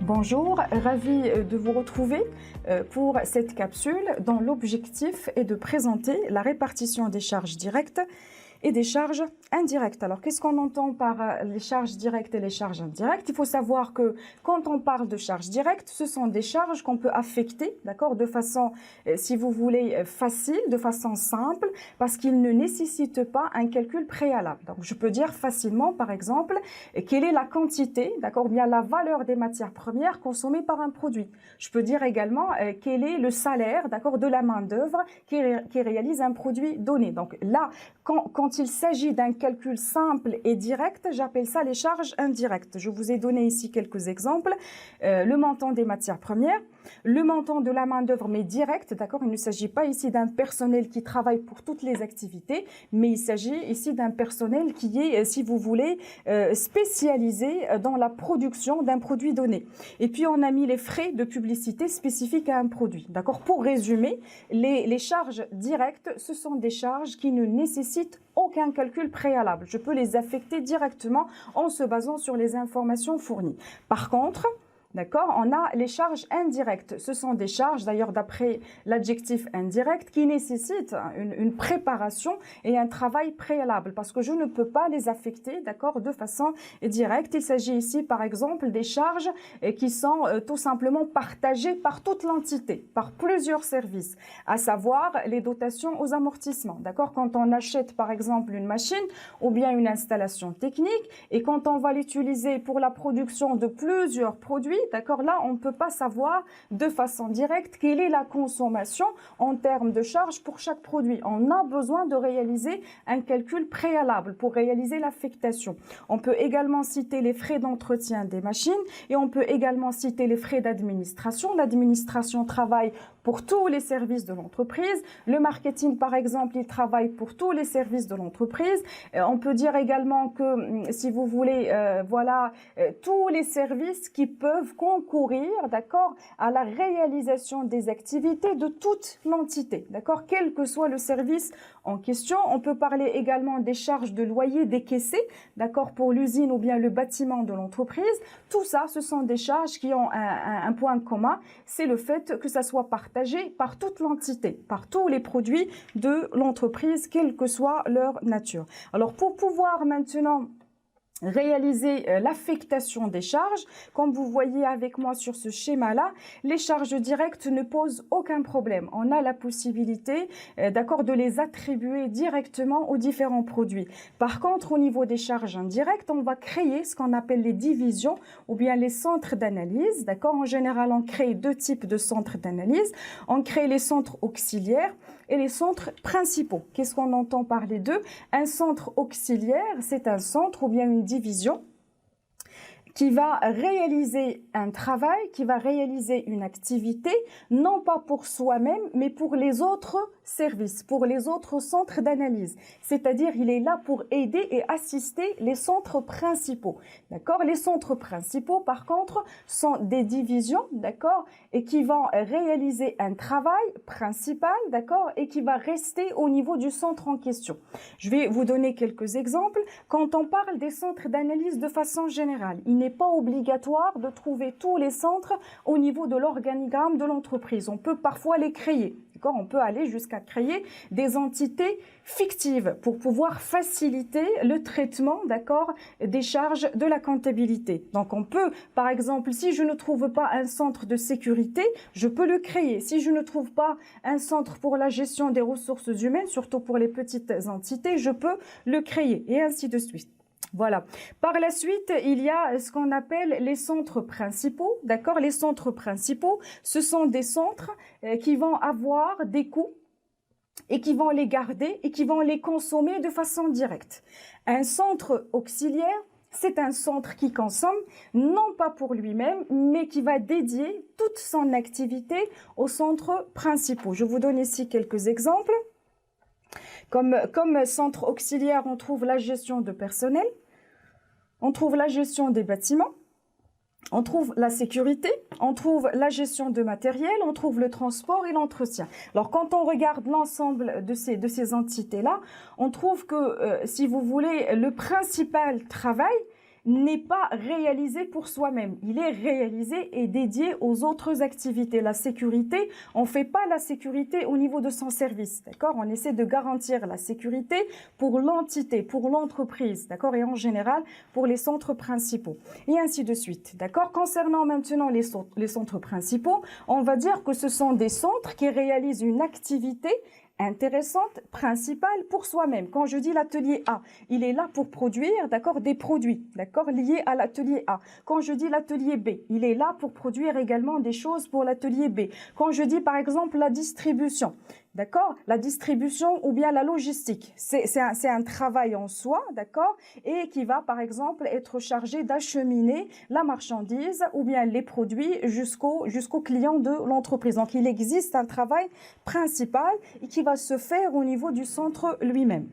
Bonjour, ravi de vous retrouver pour cette capsule dont l'objectif est de présenter la répartition des charges directes et des charges indirectes. Alors, qu'est-ce qu'on entend par les charges directes et les charges indirectes? Il faut savoir que quand on parle de charges directes, ce sont des charges qu'on peut affecter, d'accord, de façon, si vous voulez, facile, de façon simple, parce qu'ils ne nécessitent pas un calcul préalable. Donc, je peux dire facilement, par exemple, quelle est la quantité, d'accord, bien la valeur des matières premières consommées par un produit. Je peux dire également quel est le salaire, d'accord, de la main-d'œuvre qui réalise un produit donné. Donc là, quand il s'agit d'un calcul simple et direct, j'appelle ça les charges indirectes. Je vous ai donné ici quelques exemples. Le montant des matières premières, le montant de la main-d'œuvre, mais direct, d'accord? Il ne s'agit pas ici d'un personnel qui travaille pour toutes les activités, mais il s'agit ici d'un personnel qui est, si vous voulez, spécialisé dans la production d'un produit donné. Et puis, on a mis les frais de publicité spécifiques à un produit, d'accord? Pour résumer, les charges directes, ce sont des charges qui ne nécessitent aucun calcul préalable. Je peux les affecter directement en se basant sur les informations fournies. Par contre, d'accord, on a les charges indirectes. Ce sont des charges, d'ailleurs d'après l'adjectif indirect, qui nécessitent une préparation et un travail préalable parce que je ne peux pas les affecter, d'accord, de façon directe. Il s'agit ici, par exemple, des charges qui sont tout simplement partagées par toute l'entité, par plusieurs services, à savoir les dotations aux amortissements, d'accord. Quand on achète, par exemple, une machine ou bien une installation technique et quand on va l'utiliser pour la production de plusieurs produits, d'accord, là, on ne peut pas savoir de façon directe quelle est la consommation en termes de charges pour chaque produit. On a besoin de réaliser un calcul préalable pour réaliser l'affectation. On peut également citer les frais d'entretien des machines et on peut également citer les frais d'administration. L'administration travaille pour tous les services de l'entreprise. Le marketing, par exemple, il travaille pour tous les services de l'entreprise. On peut dire également que, si vous voulez, tous les services qui peuvent concourir, d'accord, à la réalisation des activités de toute l'entité, d'accord, quel que soit le service en question. On peut parler également des charges de loyer décaissées, d'accord, pour l'usine ou bien le bâtiment de l'entreprise. Tout ça, ce sont des charges qui ont un point commun, c'est le fait que ça soit partagé par toute l'entité, par tous les produits de l'entreprise, quelle que soit leur nature. Alors, pour pouvoir maintenant réaliser l'affectation des charges, comme vous voyez avec moi sur ce schéma-là, les charges directes ne posent aucun problème. On a la possibilité, d'accord, de les attribuer directement aux différents produits. Par contre, au niveau des charges indirectes, on va créer ce qu'on appelle les divisions ou bien les centres d'analyse, d'accord. En général, on crée deux types de centres d'analyse. On crée les centres auxiliaires et les centres principaux. Qu'est-ce qu'on entend par les deux? Un centre auxiliaire, c'est un centre ou bien une division qui va réaliser un travail, qui va réaliser une activité, non pas pour soi-même, mais pour les autres services, pour les autres centres d'analyse. C'est-à-dire, il est là pour aider et assister les centres principaux. D'accord? Les centres principaux, par contre, sont des divisions, d'accord, et qui vont réaliser un travail principal, d'accord, et qui va rester au niveau du centre en question. Je vais vous donner quelques exemples. Quand on parle des centres d'analyse de façon générale, il n'est pas obligatoire de trouver tous les centres au niveau de l'organigramme de l'entreprise. On peut parfois les créer. On peut aller jusqu'à créer des entités fictives pour pouvoir faciliter le traitement, d'accord, des charges de la comptabilité. Donc, on peut, par exemple, si je ne trouve pas un centre de sécurité, je peux le créer. Si je ne trouve pas un centre pour la gestion des ressources humaines, surtout pour les petites entités, je peux le créer et ainsi de suite. Voilà. Par la suite, il y a ce qu'on appelle les centres principaux. D'accord? Les centres principaux, ce sont des centres qui vont avoir des coûts et qui vont les garder et qui vont les consommer de façon directe. Un centre auxiliaire, c'est un centre qui consomme, non pas pour lui-même, mais qui va dédier toute son activité aux centres principaux. Je vous donne ici quelques exemples. Comme centre auxiliaire, on trouve la gestion de personnel, on trouve la gestion des bâtiments, on trouve la sécurité, on trouve la gestion de matériel, on trouve le transport et l'entretien. Alors, quand on regarde l'ensemble de ces entités-là, on trouve que, si vous voulez, le principal travail n'est pas réalisé pour soi-même. Il est réalisé et dédié aux autres activités. La sécurité, on ne fait pas la sécurité au niveau de son service, d'accord? On essaie de garantir la sécurité pour l'entité, pour l'entreprise, d'accord? Et en général, pour les centres principaux. Et ainsi de suite, d'accord? Concernant maintenant les centres principaux, on va dire que ce sont des centres qui réalisent une activité intéressante, principale pour soi-même. Quand je dis l'atelier A, il est là pour produire, d'accord, des produits, d'accord, liés à l'atelier A. Quand je dis l'atelier B, il est là pour produire également des choses pour l'atelier B. Quand je dis par exemple la distribution, d'accord, la distribution ou bien la logistique, c'est un travail en soi, d'accord, et qui va par exemple être chargé d'acheminer la marchandise ou bien les produits jusqu'au client de l'entreprise. Donc il existe un travail principal et qui va se faire au niveau du centre lui-même.